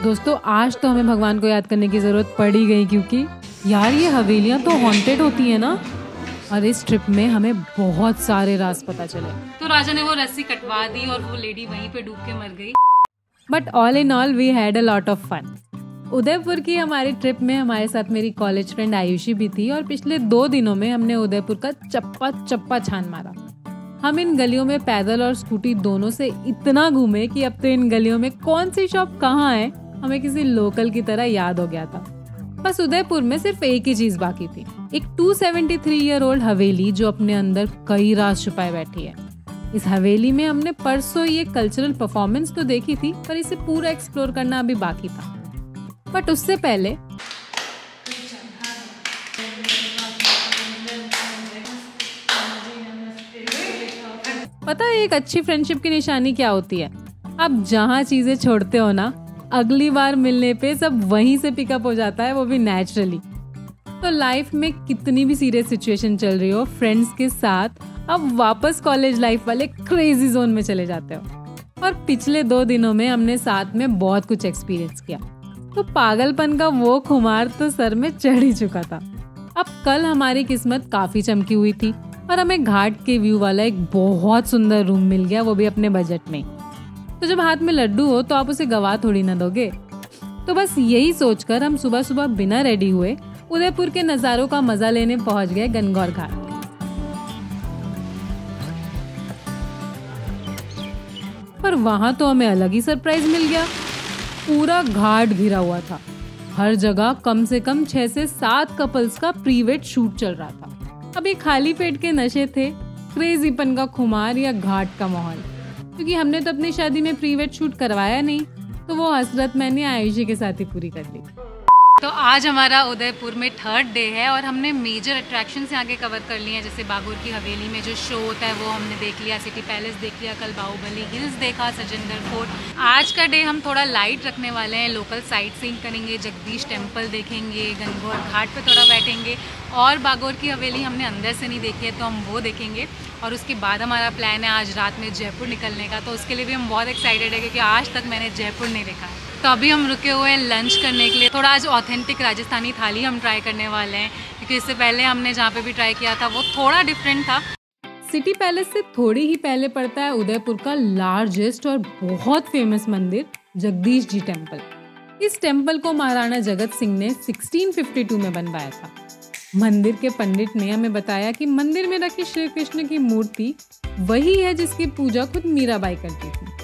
दोस्तों आज तो हमें भगवान को याद करने की जरूरत पड़ ही गई, क्योंकि यार ये हवेलियां तो हॉन्टेड होती है ना। और इस ट्रिप में हमें बहुत सारे राज पता चले। तो राजा ने वो रस्सी कटवा दी और वो लेडी वहीं पे डूब के मर गई। But all in all we had a lot of fun. Udaipur की हमारी ट्रिप में हमारे साथ मेरी कॉलेज फ्रेंड आयुषी भी थी और पिछले 2 दिनों में हमने उदयपुर का चप्पा चप्पा छान मारा। हम इन गलियों में पैदल और स्कूटी दोनों से इतना घूमे कि अब तो इन गलियों में कौन सी शॉप कहाँ है हमें किसी लोकल की तरह याद हो गया था। बस उदयपुर में सिर्फ एक ही चीज बाकी थी, एक 273 ईयर ओल्ड हवेली जो अपने अंदर कई राज छुपाए बैठी है। इस हवेली में हमने परसों ये कल्चरल परफॉर्मेंस तो देखी थी, पर इसे पूरा एक्सप्लोर करना अभी बाकी था। बट उससे पहले पता है एक अच्छी फ्रेंडशिप की निशानी क्या होती है? आप जहाँ चीजें छोड़ते हो ना, अगली बार मिलने पे सब वहीं से पिकअप हो जाता है, वो भी नेचुरली। तो लाइफ में कितनी भी सीरियस सिचुएशन चल रही हो, फ्रेंड्स के साथ अब वापस कॉलेज लाइफ वाले क्रेजी जोन में चले जाते हो। और पिछले 2 दिनों में हमने साथ में बहुत कुछ एक्सपीरियंस किया, तो पागलपन का वो खुमार तो सर में चढ़ ही चुका था। अब कल हमारी किस्मत काफी चमकी हुई थी और हमें घाट के व्यू वाला एक बहुत सुंदर रूम मिल गया, वो भी अपने बजट में। तो जब हाथ में लड्डू हो तो आप उसे गवा थोड़ी ना दोगे। तो बस यही सोचकर हम सुबह सुबह बिना रेडी हुए उदयपुर के नज़ारों का मजा लेने पहुंच गए गणगौर घाट। पर वहां तो हमें अलग ही सरप्राइज मिल गया। पूरा घाट घिरा हुआ था, हर जगह कम से कम 6 से 7 कपल्स का प्री वेड शूट चल रहा था। अब ये खाली पेट के नशे थे, क्रेजीपन का खुमार या घाट का माहौल? क्योंकि हमने तो अपनी शादी में प्री वेड शूट करवाया नहीं, तो वो हसरत मैंने आयुषी के साथ ही पूरी कर ली। तो आज हमारा उदयपुर में 3rd डे है और हमने मेजर अट्रैक्शंस यहाँ के कवर कर लिए हैं। जैसे बागोर की हवेली में जो शो होता है वो हमने देख लिया, सिटी पैलेस देख लिया, कल बाहुबली हिल्स देखा, सज्जनगढ़ फोर्ट। आज का डे हम थोड़ा लाइट रखने वाले हैं, लोकल साइट सीइंग करेंगे, जगदीश टेम्पल देखेंगे, गणगौर घाट पे थोड़ा बैठेंगे और बागोर की हवेली हमने अंदर से नहीं देखी है तो हम वो देखेंगे। और उसके बाद हमारा प्लान है आज रात में जयपुर निकलने का, तो उसके लिए भी हम बहुत एक्साइटेड है क्योंकि आज तक मैंने जयपुर नहीं देखा है। तो अभी हम रुके हुए हैं लंच करने के लिए। थोड़ा आज ऑथेंटिक राजस्थानी थाली हम ट्राई करने वाले हैं, क्योंकि इससे पहले हमने जहाँ पे भी ट्राई किया था वो थोड़ा डिफरेंट था। सिटी पैलेस से थोड़ी ही पहले पड़ता है उदयपुर का लार्जेस्ट और बहुत फेमस मंदिर जगदीश जी टेम्पल। इस टेम्पल को महाराणा जगत सिंह ने 1652 में बनवाया था। मंदिर के पंडित ने हमें बताया कि मंदिर में रखी श्री कृष्ण की मूर्ति वही है जिसकी पूजा खुद मीराबाई करती थी।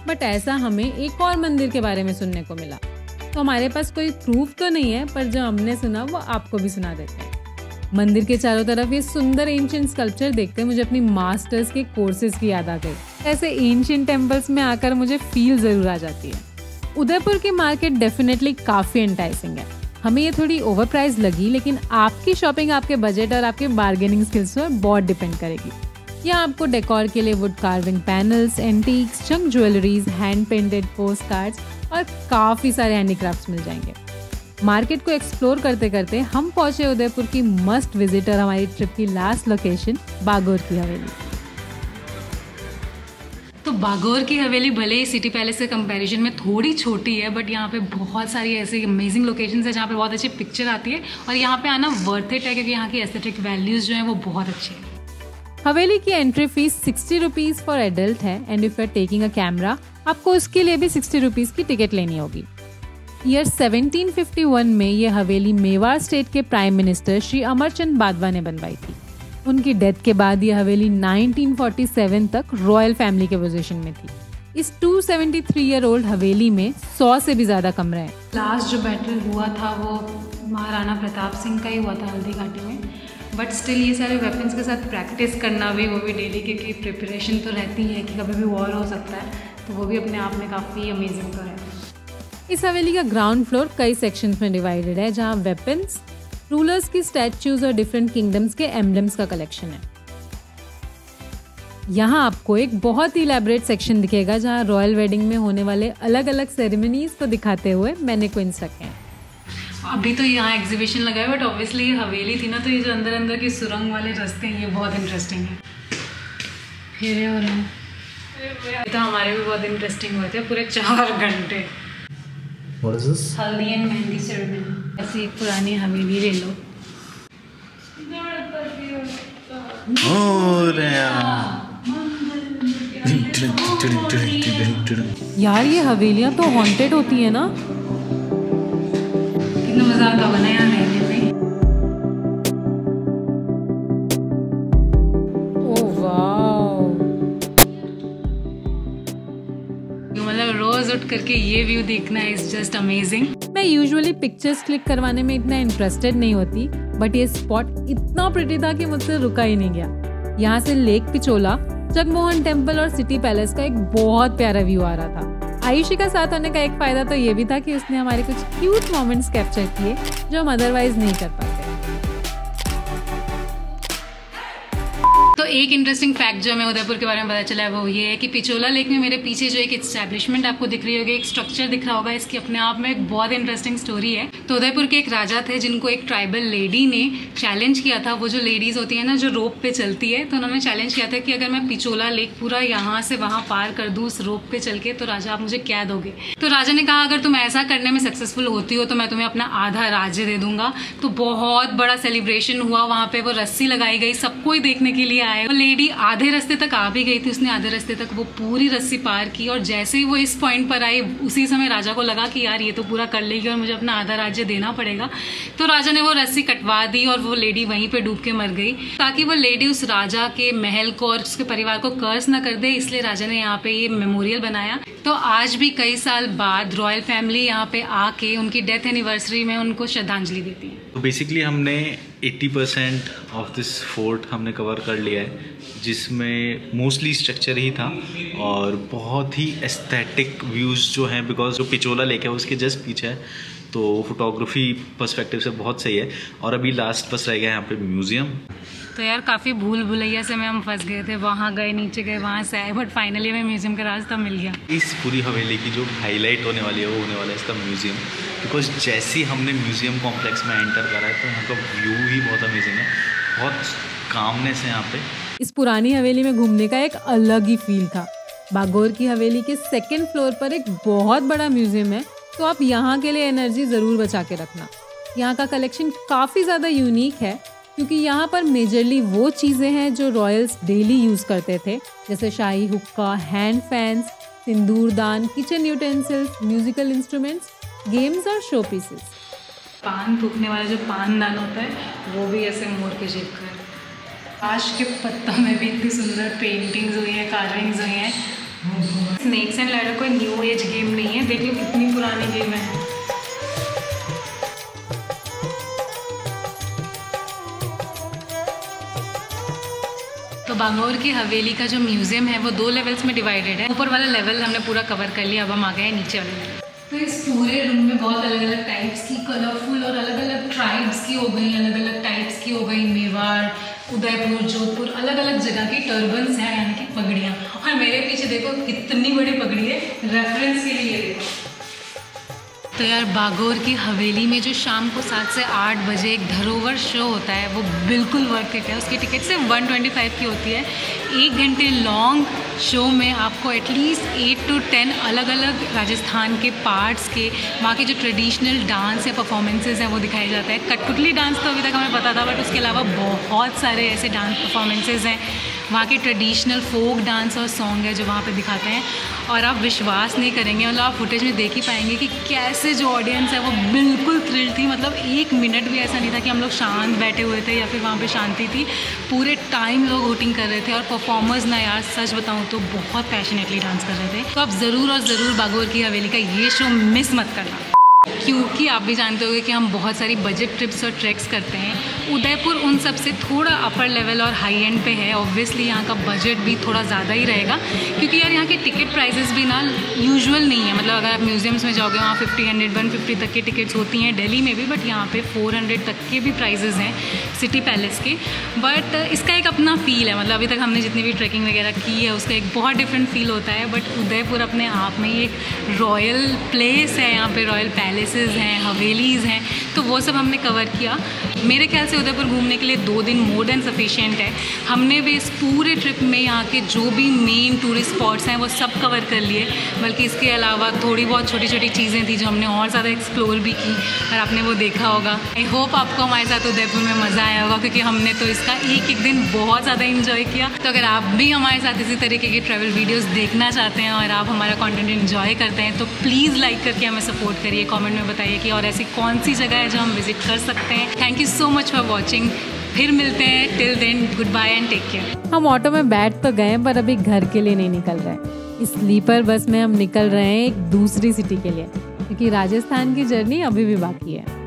बट ऐसा हमें एक और मंदिर के बारे में सुनने को मिला, तो हमारे पास कोई प्रूफ तो नहीं है, पर जो हमने सुना वो आपको भी सुना देते हैं। मंदिर के चारों तरफ ये सुंदर एंशिएंट स्कल्पचर देखते मुझे अपनी मास्टर्स के कोर्सेज की याद आ गई। ऐसे एंशिएंट टेम्पल्स में आकर मुझे फील जरूर आ जाती है। उदयपुर की मार्केट डेफिनेटली काफी एंटाइसिंग है। हमें ये थोड़ी ओवर प्राइस लगी, लेकिन आपकी शॉपिंग आपके बजट और आपके बार्गेनिंग स्किल्स पर बहुत डिपेंड करेगी। यहाँ आपको डेकोर के लिए wood carving panels, antiques, junk jewelleries, hand painted post cards और काफी सारे हैंडीक्राफ्ट्स मिल जाएंगे। मार्केट को एक्सप्लोर करते करते हम पहुंचे उदयपुर की मस्ट विजिटर हमारी ट्रिप की लास्ट लोकेशन बागोर की हवेली। तो बागोर की हवेली भले ही सिटी पैलेस के कंपैरिजन में थोड़ी छोटी है, बट यहाँ पे बहुत सारी ऐसी अमेजिंग लोकेशंस है जहाँ पे बहुत अच्छी पिक्चर आती है और यहाँ पे आना वर्थ इट है, क्योंकि यहाँ की एस्थेटिक वैल्यूज जो है वो बहुत अच्छी है। हवेली की entry fees 60 rupees for adult है and if you are taking a camera आपको उसके लिए भी 60 रुपीज की टिकट लेनी होगी। ईयर 1751 में ये हवेली मेवाड़ स्टेट के प्राइम मिनिस्टर श्री अमरचंद बादवा ने बनवाई थी। उनकी डेथ के बाद ये हवेली 1947 तक रॉयल फैमिली के पोजीशन में थी। इस 273 ईयर ओल्ड हवेली में 100 से भी ज्यादा कमरे हैं। लास्ट जो बैटल हुआ था वो महाराणा प्रताप सिंह का ही हुआ था हल्दी घाटी में, बट स्टिल ये सारे वेपन्स के साथ प्रैक्टिस करना भी, वो भी डेली, क्योंकि प्रिपरेशन तो रहती है कि कभी भी वॉर हो सकता है, तो वो भी अपने आप में काफ़ी अमेजिंग तो है। इस हवेली का ग्राउंड फ्लोर कई सेक्शंस में डिवाइडेड है, जहाँ वेपन्स, रूलर्स की स्टैच्यूज और डिफरेंट किंगडम्स के एम्बलम्स का कलेक्शन है। यहाँ आपको एक बहुत ही इलैबोरेट सेक्शन दिखेगा जहाँ रॉयल वेडिंग में होने वाले अलग अलग सेरेमनीज को दिखाते हुए मैनेक्विन्स रखे हैं। अभी तो यहाँ एग्जीबिशन लगा है, बट ऑब्वियसली ये हवेली थी ना, तो ये जो अंदर अंदर के सुरंग वाले रास्ते हैं ये बहुत इंटरेस्टिंग है। फेरे हो रहे हैं। तो हमारे भी बहुत इंटरेस्टिंग हुए थे, पूरे 4 घंटे। What is this? हल्दी एंड मेहंदी सेरेमनी। ऐसी एक पुरानी हवेली ले लो। यार ये हवेलियाँ तो हॉन्टेड होती है ना? कितना मजा आता होगा ना यहाँ रहने में। ओह वाव, मतलब रोज उठ करके ये व्यू देखना इज जस्ट अमेजिंग। मैं यूजुअली पिक्चर्स क्लिक करवाने में इतना इंटरेस्टेड नहीं होती, बट ये स्पॉट इतना प्रिटी था कि मुझसे रुका ही नहीं गया। यहाँ से लेक पिचोला, जगमोहन टेम्पल और सिटी पैलेस का एक बहुत प्यारा व्यू आ रहा था। आयुषी का साथ होने का एक फायदा तो ये भी था कि उसने हमारे कुछ क्यूट मोमेंट्स कैप्चर किए जो हम अदरवाइज नहीं कर पाते। तो एक इंटरेस्टिंग फैक्ट जो हमें उदयपुर के बारे में पता चला है वो ये है कि पिचोला लेक में मेरे पीछे जो एक एस्टैब्लिशमेंट आपको दिख रही होगी, एक स्ट्रक्चर दिख रहा होगा, इसकी अपने आप में एक बहुत इंटरेस्टिंग स्टोरी है। तो उदयपुर के एक राजा थे जिनको एक ट्राइबल लेडी ने चैलेंज किया था। वो जो लेडीज होती है ना जो रोप पे चलती है, तो उन्होंने चैलेंज किया था कि अगर मैं पिचोला लेक पूरा यहाँ से वहाँ पार कर दूँ उस रोप पे चल के, तो राजा आप मुझे क्या दोगे। तो राजा ने कहा अगर तुम ऐसा करने में सक्सेसफुल होती हो तो मैं तुम्हें अपना आधा राज्य दे दूंगा। तो बहुत बड़ा सेलिब्रेशन हुआ वहाँ पे, वो रस्सी लगाई गई, सबको ही देखने के लिए आए। वो लेडी आधे रास्ते तक आ भी गई थी, उसने आधे रास्ते तक वो पूरी रस्सी पार की और जैसे ही वो इस पॉइंट पर आई उसी समय राजा को लगा कि यार ये तो पूरा कर लेगी और मुझे अपना आधा राज्य देना पड़ेगा। तो राजा ने वो रस्सी कटवा दी और वो लेडी वहीं पे डूब के मर गई, ताकि वो लेडी उस राजा के महल को और उसके परिवार को कर्ज न कर दे। इसलिए राजा ने यहाँ पे ये मेमोरियल बनाया। तो आज भी कई साल बाद रॉयल फैमिली यहाँ पे आके उनकी डेथ एनिवर्सरी में उनको श्रद्धांजलि देती है। तो बेसिकली हमने 80% ऑफ दिस फोर्ट हमने कवर कर लिया है, जिसमें मोस्टली स्ट्रक्चर ही था और बहुत ही एस्थेटिक व्यूज़ जो हैं, बिकॉज जो पिचोला लेक है उसके जस्ट पीछे है, तो फोटोग्राफी पर्सपेक्टिव से बहुत सही है। और अभी लास्ट बस रह गया यहाँ पे म्यूज़ियम। तो यार काफ़ी भूल भुलैया से में हम फंस गए थे, वहाँ गए नीचे गए वहाँ से आए, बट फाइनली हमें म्यूज़ियम का रास्ता मिल गया। इस पूरी हवेली की जो हाईलाइट होने वाली है वो होने वाला है इसका म्यूज़ियम, बिकॉज जैसे ही हमने म्यूज़ियम कॉम्प्लेक्स में एंटर करा है तो यहाँ का व्यू ही बहुत अमेजिंग है, बहुत कामनेस है यहाँ पे। इस पुरानी हवेली में घूमने का एक अलग ही फील था। बागोर की हवेली के 2nd फ्लोर पर एक बहुत बड़ा म्यूजियम है, तो आप यहाँ के लिए एनर्जी ज़रूर बचा के रखना। यहाँ का कलेक्शन काफ़ी ज़्यादा यूनिक है, क्योंकि यहाँ पर मेजरली वो चीज़ें हैं जो रॉयल्स डेली यूज़ करते थे, जैसे शाही हुक्का, हैंड फैंस, सिंदूरदान, kitchen utensils, musical instruments, games और शो पीसेस। पान थूकने वाला जो पानदान होता है वो भी ऐसे मोर के शेप का है। ताश के पत्तों में भी इतनी सुंदर पेंटिंग्स हुई हैं, कार्विंग्स हुई हैं। स्नेक्स एंड लैडर कोई न्यू एज गेम नहीं है, देख लो कितनी पुरानी गेम है। तो बागोर की हवेली का जो म्यूजियम है वो 2 लेवल्स में डिवाइडेड है। ऊपर वाला लेवल हमने पूरा कवर कर लिया, अब हम आ गए हैं नीचे वाले लेवल। तो इस पूरे रूम में बहुत अलग अलग टाइप्स की, कलरफुल और अलग अलग ट्राइब्स की हो गई, अलग अलग टाइप्स की हो गई, मेवाड़, उदयपुर, जोधपुर, अलग अलग जगह की टर्बन्स हैं, यानी कि पगड़ियाँ। और मेरे पीछे देखो कितनी बड़ी पगड़ी है, रेफरेंस के लिए देखो। तो यार बागोर की हवेली में जो शाम को 7 से 8 बजे एक धरोवर शो होता है वो बिल्कुल वर्थ इट है। उसकी टिकट सिर्फ 125 की होती है। 1 घंटे लॉन्ग शो में आपको एटलीस्ट 8 to 10 अलग अलग राजस्थान के पार्ट्स के, वहाँ के जो ट्रेडिशनल डांस या परफॉर्मेंसेज हैं वो दिखाए जाते हैं। कठपुतली डांस तो अभी तक हमें पता था, बट उसके अलावा बहुत सारे ऐसे डांस परफॉर्मेंसेज हैं। वहाँ के ट्रेडिशनल फोक डांस और सॉन्ग है जो वहाँ पे दिखाते हैं, और आप विश्वास नहीं करेंगे, मतलब आप फुटेज में देख ही पाएंगे कि कैसे जो ऑडियंस है वो बिल्कुल थ्रिल थी। मतलब 1 मिनट भी ऐसा नहीं था कि हम लोग शांत बैठे हुए थे या फिर वहाँ पे शांति थी। पूरे टाइम लोग वोटिंग कर रहे थे, और परफॉर्मर्स ना यार सच बताऊँ तो बहुत पैशनेटली डांस कर रहे थे। तो आप ज़रूर और ज़रूर बागोर की हवेली का ये शो मिस मत करना, क्योंकि आप भी जानते होंगे कि हम बहुत सारी बजट ट्रिप्स और ट्रैक्स करते हैं। उदयपुर उन सब से थोड़ा अपर लेवल और हाई एंड पे है। ऑब्वियसली यहाँ का बजट भी थोड़ा ज़्यादा ही रहेगा, क्योंकि यार यहाँ के टिकट प्राइसेस भी ना यूजुअल नहीं है। मतलब अगर आप म्यूजियम्स में जाओगे वहाँ 50, 100, 150 तक की टिकट्स होती हैं दिल्ली में भी, बट यहाँ पे 400 तक के भी प्राइजेज़ हैं सिटी पैलेस के। बट इसका एक अपना फील है, मतलब अभी तक हमने जितनी भी ट्रैकिंग वगैरह की है उसका एक बहुत डिफरेंट फील होता है। बट उदयपुर अपने आप में एक रॉयल प्लेस है, यहाँ पे रॉयल पैलेसेस हैं, हवेलीज़ हैं, तो वो सब हमने कवर किया। मेरे ख्याल से उदयपुर घूमने के लिए 2 दिन मोर देन सफिशिएंट है। हमने भी इस पूरे ट्रिप में यहाँ के जो भी मेन टूरिस्ट स्पॉट्स हैं वो सब कवर कर लिए, बल्कि इसके अलावा थोड़ी बहुत छोटी छोटी चीज़ें थी जो हमने और ज़्यादा एक्सप्लोर भी की और आपने वो देखा होगा। आई होप आपको हमारे साथ उदयपुर में मज़ा आया होगा, क्योंकि हमने तो इसका एक दिन बहुत ज़्यादा इंजॉय किया। तो अगर आप भी हमारे साथ इसी तरीके की ट्रैवल वीडियोस देखना चाहते हैं और आप हमारा कंटेंट एंजॉय करते हैं तो प्लीज़ लाइक करके हमें सपोर्ट करिए। कमेंट में बताइए कि और ऐसी कौन सी जगह है जो हम विजिट कर सकते हैं। Thank you so much for watching. फिर मिलते हैं। Till then good bye and take care. हम ऑटो में बैठ तो गए पर अभी घर के लिए नहीं निकल रहे। इस स्लीपर बस में हम निकल रहे हैं एक दूसरी सिटी के लिए, क्योंकि राजस्थान की जर्नी अभी भी बाकी है।